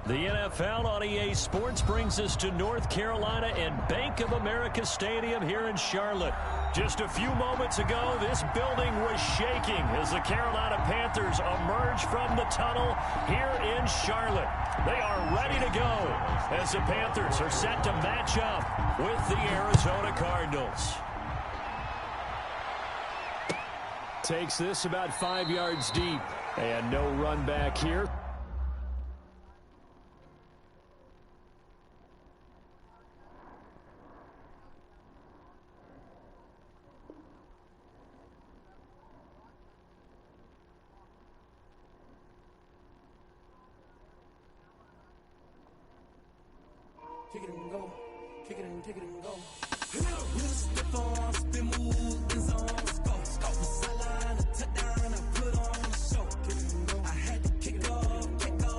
The NFL on EA Sports brings us to North Carolina and Bank of America Stadium here in Charlotte. Just a few moments ago, this building was shaking as the Carolina Panthers emerge from the tunnel here in Charlotte. They are ready to go as the Panthers are set to match up with the Arizona Cardinals. Takes this about 5 yards deep, and no run back here. Kick it and go, kick it and go. We'll step on, spin, move, in zone, let's go. Scout the sideline, a touchdown, I put on the show. Kick it and go. I had to kick off and go.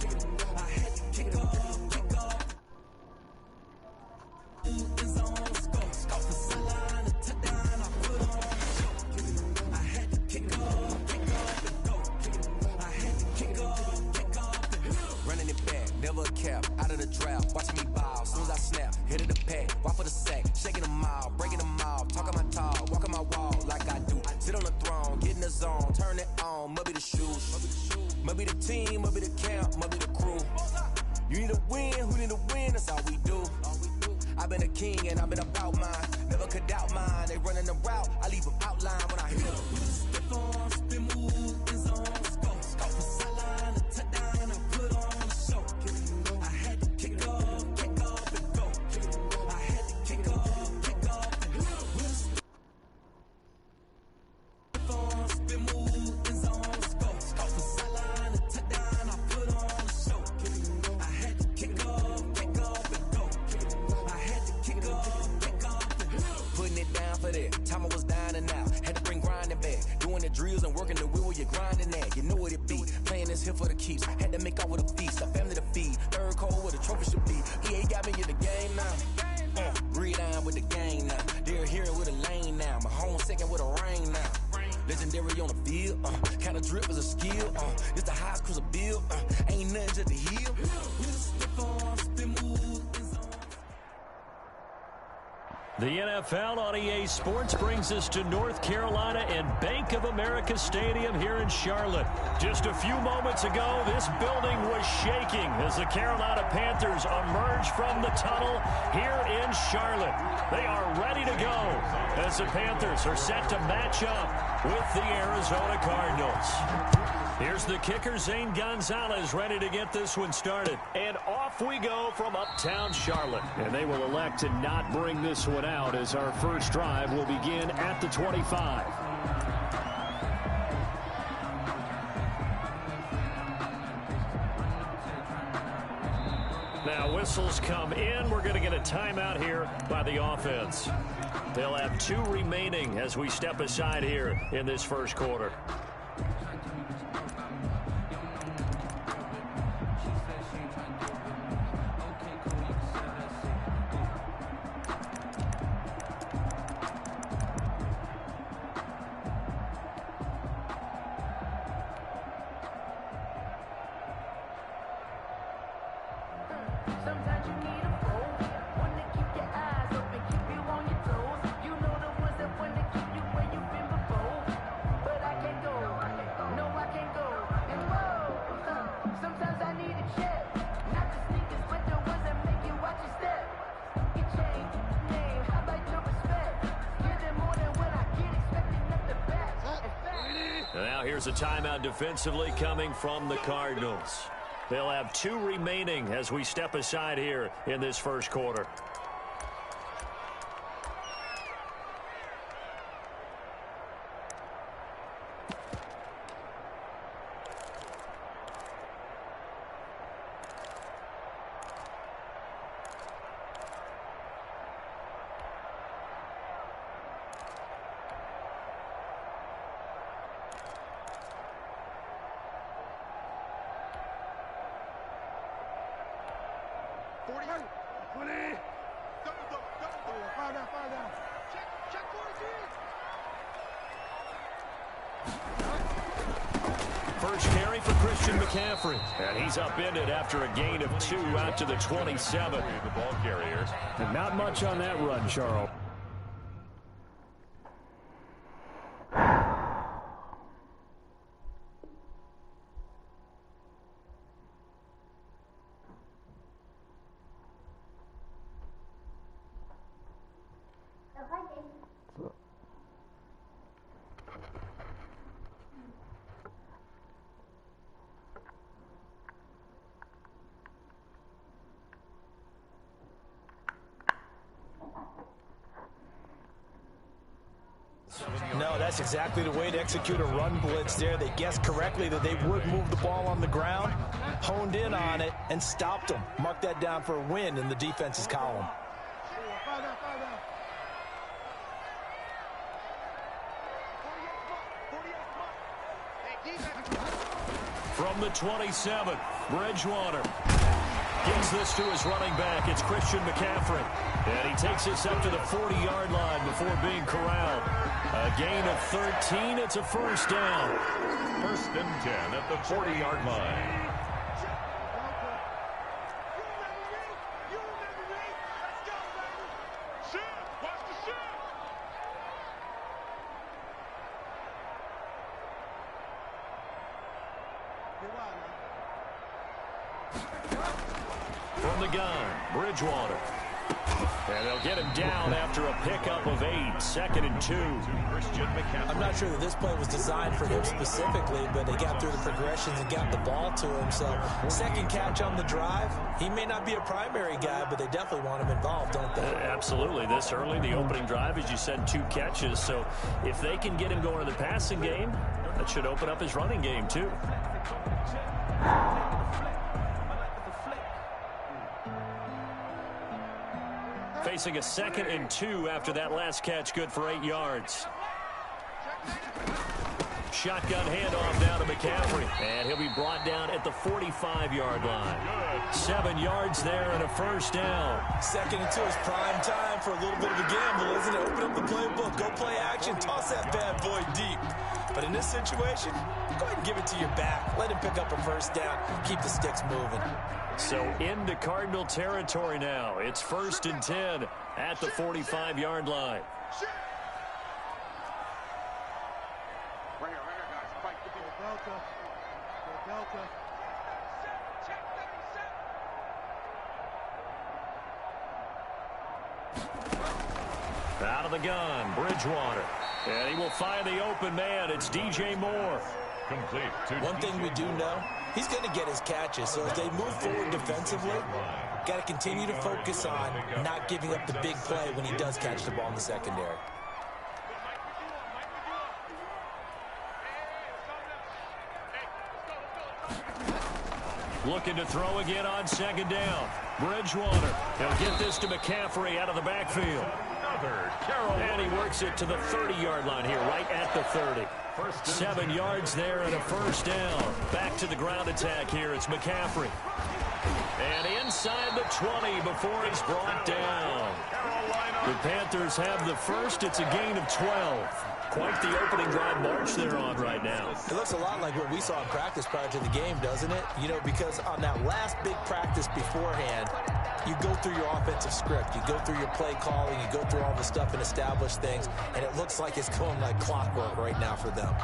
Kick it and go. I had to kick off. Move, in zone, let's go. Scout the sideline, a touchdown, I put on the show. Kick it and go. I had to kick off and go. Kick it and go. I had to kick off and go. Running it back, never a cap, out of the draft. Watching me ball, soon as I snap, hit of the pack, walk for the sack, shaking them all, breaking them all, talking my talk, walking my wall like I do. Sit on the throne, get in the zone, turn it on, must be the shoes, must be the team, must be the camp, must be the crew. You need to win, who need to win, that's all we do. I've been a king and I've been about mine, never could doubt mine. They running the route, I leave them outline when I hit them. Step on, spin, move, in zone, let's go. Scout the sideline, a touchdown, I put on the show. I had to kick off and go. I had to kick off and go. We'll step on, spin, move, in zone, let's go. Scout the sideline, a touchdown, I put on the show. I had to kick off and go. I had to kick off and go. Putting it down for that. Time I was down and out. Had to bring grinding back. Doing the drills and working the wheel where you're grinding at. You know what it be. Playing this here for the keeps. Had to make out with a feast. A family to feed. Third cold where the trophy should be. EA got me in the game now. Breathe on with the game now. They're here with a lane now. My home second with a rain now. Legendary on the field. Kind of drip is a skill. It's the highest cruiser bill. Ain't nothing just the heel. We'll step on, spin, move, in zone. The NFL on EA Sports brings us to North Carolina and Bank of America Stadium here in Charlotte. Just a few moments ago, this building was shaking as the Carolina Panthers emerge from the tunnel here in Charlotte. They are ready to go as the Panthers are set to match up with the Arizona Cardinals. Here's the kicker, Zane Gonzalez, ready to get this one started. And off we go from uptown Charlotte. And they will elect to not bring this one out as our first drive will begin at the 25. Now whistles come in. We're going to get a timeout here by the offense. They'll have 2 remaining as we step aside here in this first quarter. Sometimes you need a fool, one to keep your eyes open, keep you on your toes. You know the ones that want to keep you where you've been before. But I can't go, no I can't go. And whoa, sometimes I need a check. Not the sneakers, but the ones that make you watch your step. Get changed, name, how about your respect? Give them more than what I get, expecting up the back. Now here's a timeout defensively coming from the Cardinals. They'll have 2 remaining as we step aside here in this first quarter. First carry for Christian McCaffrey. And he's upended after a gain of 2 out to the 27. The ball carrier. And not much on that run, Charles. No, that's exactly the way to execute a run blitz there. They guessed correctly that they would move the ball on the ground, honed in on it, and stopped them. Mark that down for a win in the defense's column. From the 27, Bridgewater gives this to his running back. It's Christian McCaffrey. And he takes this up to the 40-yard line before being corralled. A gain of 13. It's a first down. First and 10 at the 40-yard line. From the gun, Bridgewater. And they'll get him down after a pickup of 8. 2nd and 2. Christian McCaffrey. I'm not sure that this play was designed for him specifically, but they got through the progressions and got the ball to him. So, second catch on the drive. He may not be a primary guy, but they definitely want him involved, don't they? Absolutely. This early, the opening drive, as you said, 2 catches. So, if they can get him going in the passing game, that should open up his running game, too. Facing a 2nd and 2 after that last catch, good for 8 yards. Shotgun handoff down to McCaffrey. And he'll be brought down at the 45-yard line. 7 yards there and a first down. 2nd and 2 is prime time for a little bit of a gamble, isn't it? Open up the playbook, go play action, toss that bad boy deep. But in this situation, go ahead and give it to your back. Let him pick up a first down. Keep the sticks moving. So into Cardinal territory now. It's 1st and 10 at the 45-yard line. Out of the gun, Bridgewater. And he will find the open man. It's DJ Moore. Complete. One thing we do know, he's going to get his catches. So as they move forward defensively, got to continue to focus on not giving up the big play when he does catch the ball in the secondary. Looking to throw again on 2nd down. Bridgewater. He'll get this to McCaffrey out of the backfield. And he works it to the 30-yard line here, right at the 30. 7 yards there and a first down. Back to the ground attack here. It's McCaffrey. And inside the 20 before he's brought down. The Panthers have the first. It's a gain of 12. Quite the opening drive march they're on right now. It looks a lot like what we saw in practice prior to the game, doesn't it? You know, because on that last big practice beforehand, you go through your offensive script. You go through your play calling. You go through all the stuff and establish things. And it looks like it's going like clockwork right now for them.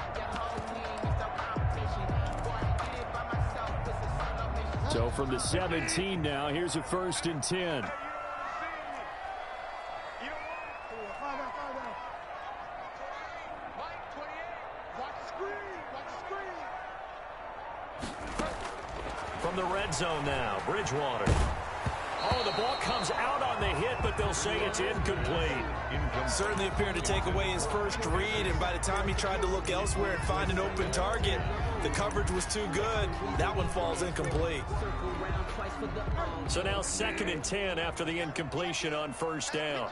So from the 17 now, here's a 1st and 10. From the red zone now, Bridgewater. Oh, the ball comes out on the hit, but they'll say it's incomplete. Certainly appeared to take away his first read, and by the time he tried to look elsewhere and find an open target, the coverage was too good. That one falls incomplete. So now 2nd and 10 after the incompletion on 1st down.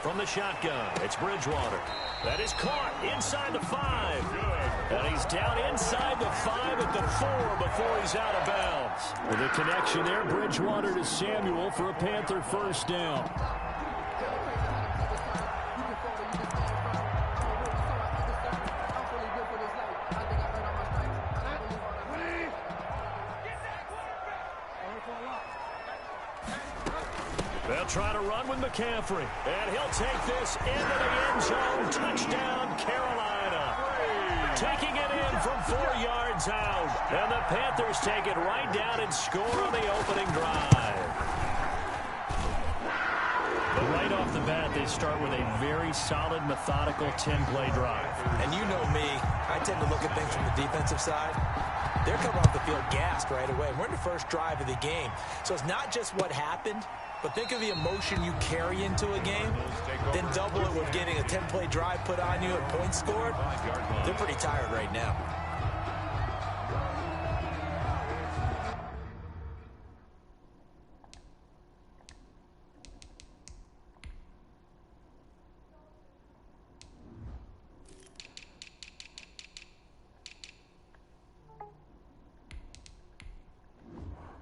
from the shotgun. It's Bridgewater. That is caught inside the 5. And he's down inside the 5 at the 4 before he's out of bounds. With a connection there, Bridgewater to Samuel for a Panther first down. They'll try to run with McCaffrey. And he'll take this into the end zone. Touchdown, Carolina. Taking it in from 4 yards out. And the Panthers take it right down and score on the opening drive. But right off the bat, they start with a very solid, methodical 10-play drive. And you know me, I tend to look at things from the defensive side. They're coming off the field gassed right away. We're in the first drive of the game. So it's not just what happened, but think of the emotion you carry into a game, then double it with getting a 10-play drive put on you and points scored. They're pretty tired right now.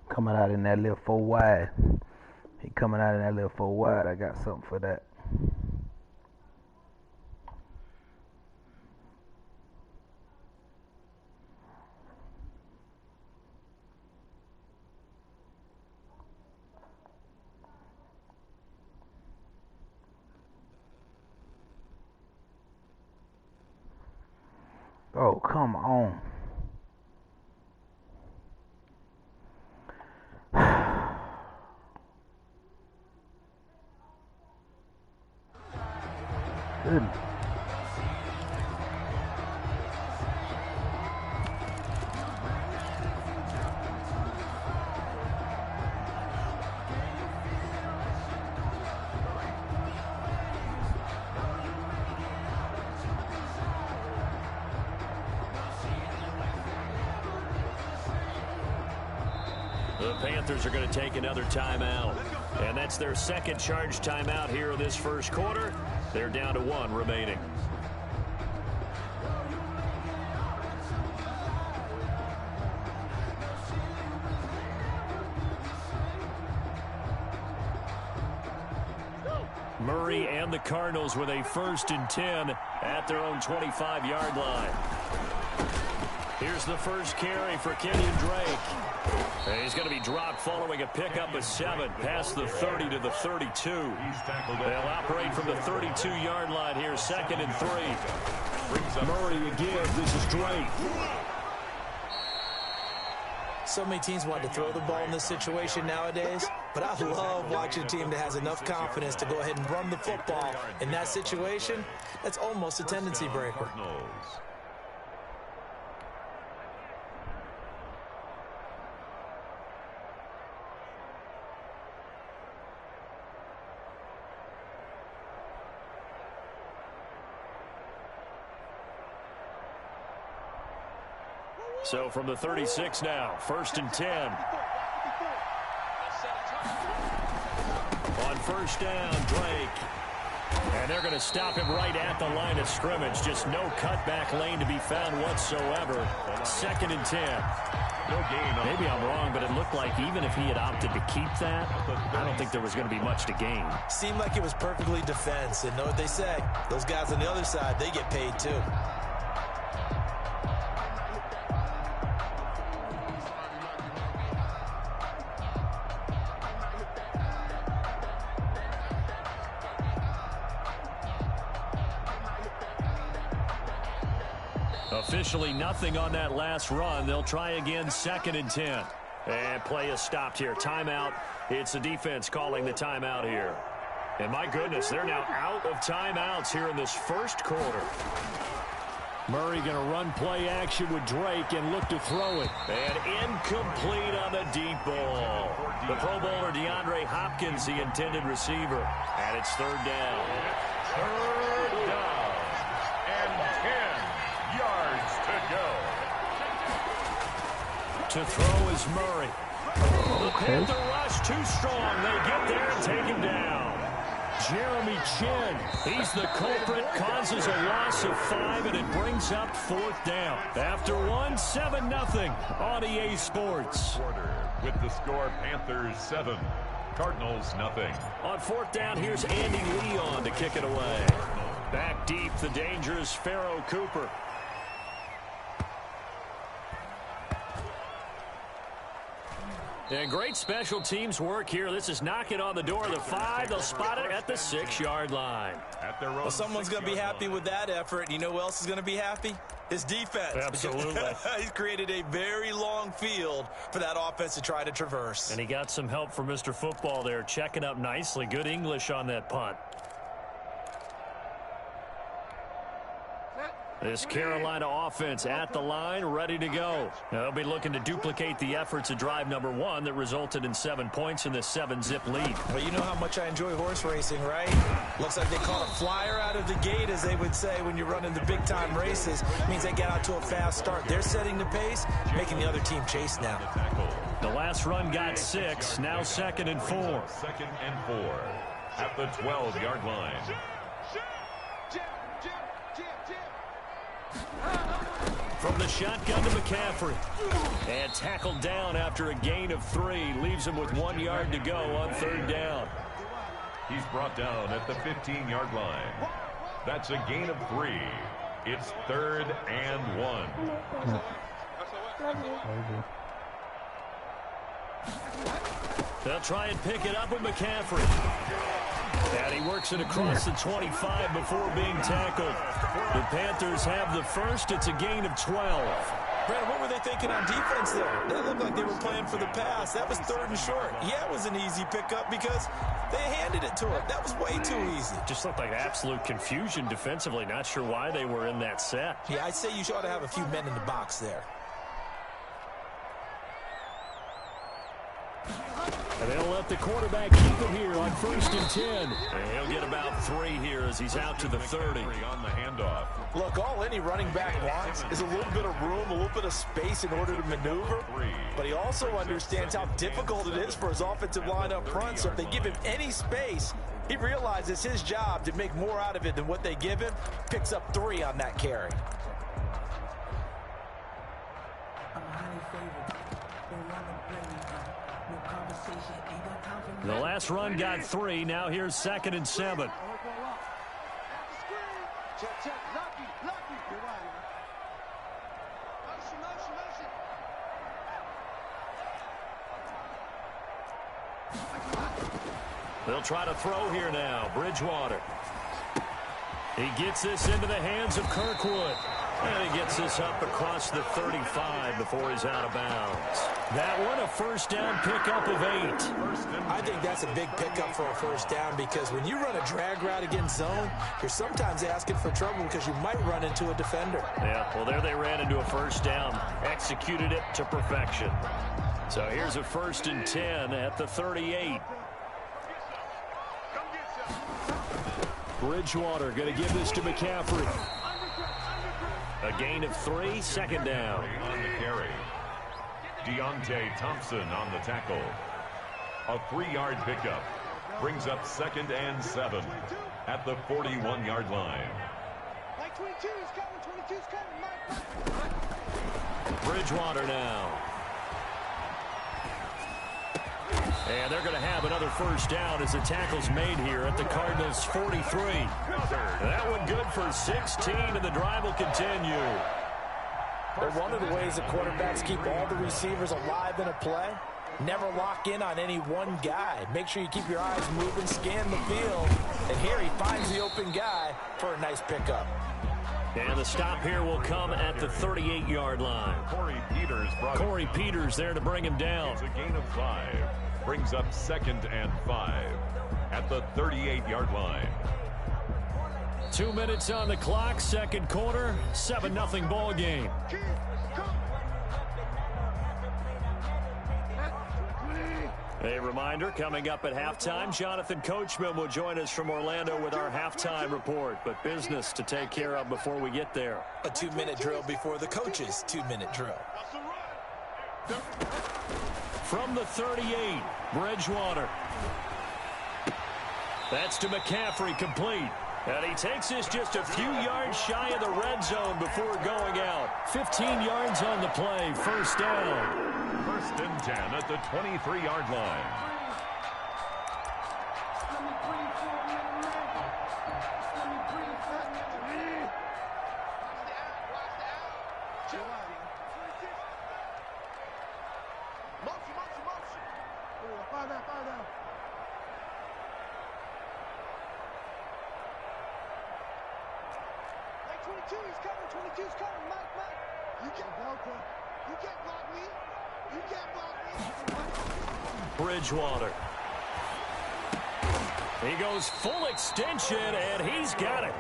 Coming out in that little 4 wide. He coming out in that little 4 wide. I got something for that. Oh, come on. Good. The Panthers are going to take another timeout. And that's their second charge timeout here in this first quarter. They're down to 1 remaining. Murray and the Cardinals with a 1st and 10 at their own 25-yard line. Here's the first carry for Kenyon Drake. And he's going to be dropped following a pickup of 7 past the 30 to the 32. They'll operate from the 32-yard line here, 2nd and 3. Murray again. This is Drake. So many teams want to throw the ball in this situation nowadays, but I love watching a team that has enough confidence to go ahead and run the football. In that situation, that's almost a tendency breaker. So from the 36 now, 1st and 10. On 1st down, Drake. And they're going to stop him right at the line of scrimmage. Just no cutback lane to be found whatsoever. 2nd and 10. Maybe I'm wrong, but it looked like even if he had opted to keep that, I don't think there was going to be much to gain. Seemed like it was perfectly defense. And know what they say? Those guys on the other side, they get paid too. Officially nothing on that last run. They'll try again, 2nd and 10. And play is stopped here. Timeout. It's the defense calling the timeout here. And my goodness, they're now out of timeouts here in this first quarter. Murray going to run play action with Drake and look to throw it. And incomplete on the deep ball. The Pro Bowler DeAndre Hopkins, the intended receiver. And it's 3rd down. 3rd down. And 10 yards to go. To throw is Murray. The Panther rush too strong. They get there and take him down. Jeremy Chin, he's the culprit, causes a loss of 5, and it brings up 4th down. After 7-0 on EA Sports. Quarter with the score Panthers 7, Cardinals nothing. On 4th down, here's Andy Leon to kick it away. Back deep, the dangerous Pharaoh Cooper. And great special teams work here. This is knocking on the door of the 5. They'll spot it at the 6-yard line. At their own Well, someone's going to be happy with that effort. You know who else is going to be happy? His defense. Absolutely. He's created a very long field for that offense to try to traverse. And he got some help from Mr. Football there, checking up nicely. Good English on that punt. This Carolina offense at the line, ready to go. Now, they'll be looking to duplicate the efforts of drive number 1 that resulted in 7 points in this 7-zip lead. Well, you know how much I enjoy horse racing, right? Looks like they caught a flyer out of the gate, as they would say when you're running the big-time races. It means they get out to a fast start. They're setting the pace, making the other team chase now. The last run got 6, now 2nd and 4. 2nd and 4 at the 12-yard line. From the shotgun to McCaffrey. And tackled down after a gain of 3. Leaves him with 1 yard to go on 3rd down. He's brought down at the 15-yard line. That's a gain of 3. It's 3rd and 1. They'll try and pick it up with McCaffrey. And he works it across the 25 before being tackled. The Panthers have the first. It's a gain of 12. Brandon, what were they thinking on defense there? They looked like they were playing for the pass. That was 3rd and short. Yeah, it was an easy pickup because they handed it to him. That was way too easy. Just looked like absolute confusion defensively. Not sure why they were in that set. Yeah, I'd say you ought to have a few men in the box there. And they'll let the quarterback keep it here on 1st and 10. And he'll get about 3 here as he's out to the 30. On the handoff. Look, all any running back wants is a little bit of room, a little bit of space in order to maneuver. But he also understands how difficult it is for his offensive line up front. So if they give him any space, he realizes his job to make more out of it than what they give him. Picks up 3 on that carry. The last run got 3. Now here's 2nd and 7. They'll try to throw here now. Bridgewater. He gets this into the hands of Kirkwood. And he gets this up across the 35 before he's out of bounds. That one, a 1st down pickup of 8. I think that's a big pickup for a 1st down because when you run a drag route against zone, you're sometimes asking for trouble because you might run into a defender. Yeah, well, there they ran into a 1st down. Executed it to perfection. So here's a 1st and 10 at the 38. Bridgewater going to give this to McCaffrey. A gain of 3, 2nd down. On the carry. Deontay Thompson on the tackle. A 3-yard pickup. Brings up 2nd and 7 at the 41-yard line. Bridgewater now. And they're going to have another 1st down as the tackle's made here at the Cardinals' 43. That one good for 16, and the drive will continue. But one of the ways the quarterbacks keep all the receivers alive in a play, never lock in on any one guy. Make sure you keep your eyes moving, scan the field, and here he finds the open guy for a nice pickup. And the stop here will come at the 38-yard line. Corey Peters there to bring him down. It's a gain of 5. Brings up 2nd and 5 at the 38-yard line. 2 minutes on the clock, 2nd quarter, 7-0 ball game. A reminder, coming up at halftime, Jonathan Coachman will join us from Orlando with our halftime report, but business to take care of before we get there. A 2-minute drill before the coach's 2-minute drill. From the 38, Bridgewater. That's to McCaffrey, complete. And he takes this just a few yards shy of the red zone before going out. 15 yards on the play, first down. First and 10 at the 23-yard line. Bridgewater. He goes full extension, and he's got it.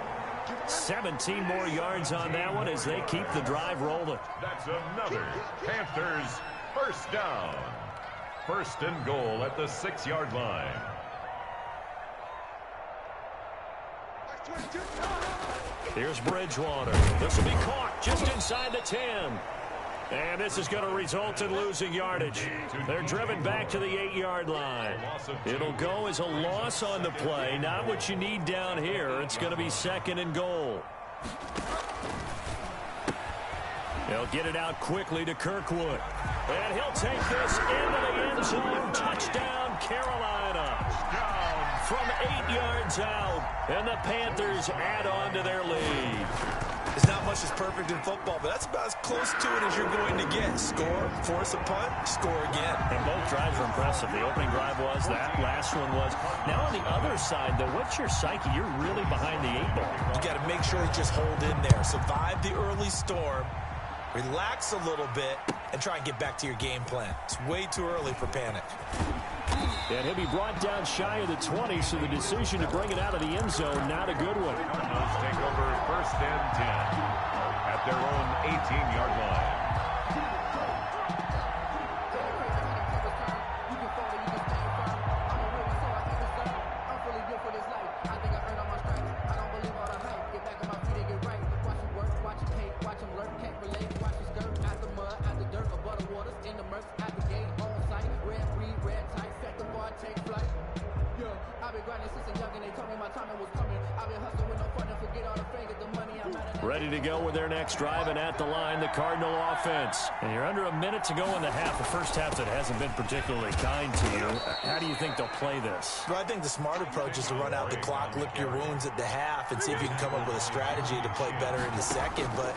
17 more yards on that one as they keep the drive rolling. That's another Panthers first down. First and goal at the 6-yard line. Here's Bridgewater. This will be caught just inside the 10. And this is going to result in losing yardage. They're driven back to the 8-yard line. It'll go as a loss on the play. Not what you need down here. It's going to be second and goal. They'll get it out quickly to Kirkwood. And he'll take this into the end zone. Touchdown, Carolina. From 8 yards out. And the Panthers add on to their lead. There's not much that's perfect in football, but that's about as close to it as you're going to get. Score, force a punt, score again. And both drives are impressive. The opening drive was, that last one was. Now on the other side, though, what's your psyche? You're really behind the 8 ball. You got to make sure you just hold in there. Survive the early storm, relax a little bit, and try and get back to your game plan. It's way too early for panic. And he'll be brought down shy of the 20, so the decision to bring it out of the end zone, not a good one. Cardinals take over first and 10 at their own 18-yard line. Ready to go with their next drive, and at the line, the Cardinal offense. And you're under a minute to go in the half, a first half that hasn't been particularly kind to you. How do you think they'll play this? Well, I think the smart approach is to run out the clock, lick your wounds at the half, and see if you can come up with a strategy to play better in the second. But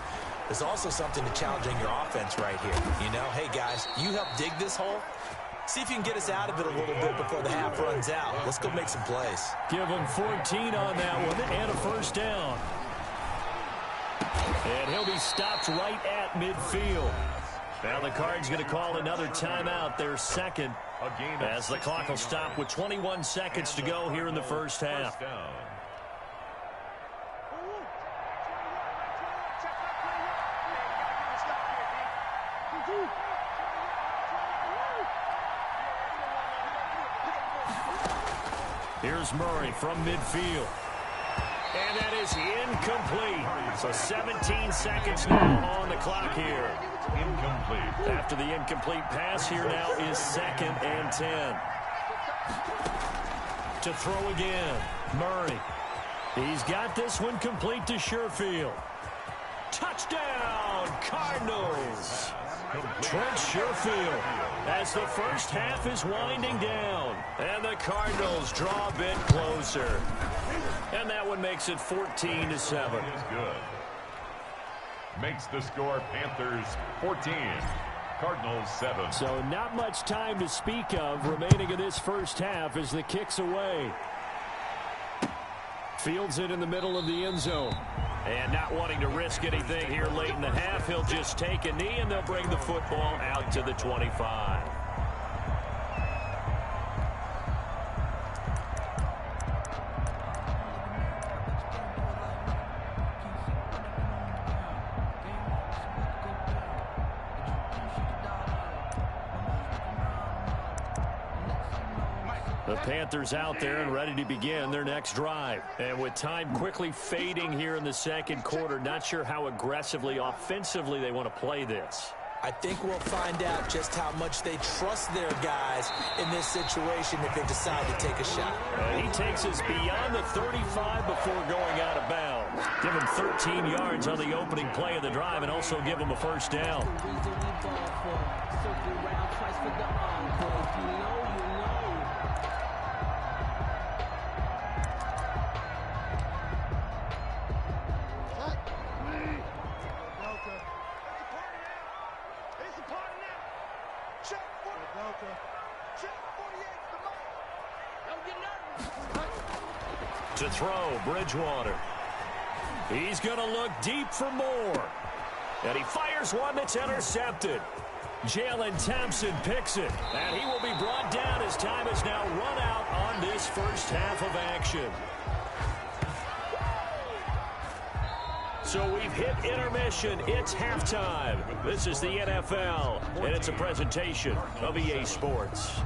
there's also something to challenging your offense right here. You know, hey, guys, you help dig this hole. See if you can get us out of it a little bit before the half runs out. Let's go make some plays. Give them 14 on that one and a first down. And he'll be stopped right at midfield. Now the Cards going to call another timeout, their second, as the clock will stop with 21 seconds to go here in the first half. Here's Murray from midfield. And that is incomplete. So 17 seconds now on the clock here. Incomplete. After the incomplete pass, here now is second and 10. To throw again, Murray. He's got this one complete to Sherfield. Touchdown, Cardinals. Trent Sherfield as the first half is winding down. And the Cardinals draw a bit closer. And that one makes it 14-7. Is good. Makes the score Panthers 14, Cardinals 7. So not much time to speak of remaining in this first half as the kick's away. Fields it in the middle of the end zone. And not wanting to risk anything here late in the half, he'll just take a knee and they'll bring the football out to the 25. The Panthers out there and ready to begin their next drive. And with time quickly fading here in the second quarter, not sure how aggressively, offensively they want to play this. I think we'll find out just how much they trust their guys in this situation if they decide to take a shot. And he takes us beyond the 35 before going out of bounds. Give him 13 yards on the opening play of the drive and also give him a first down. To throw, Bridgewater. He's going to look deep for more. And he fires one that's intercepted. Jalen Thompson picks it. And he will be brought down as time is now run out on this first half of action. So we've hit intermission. It's halftime. This is the NFL, and it's a presentation of EA Sports.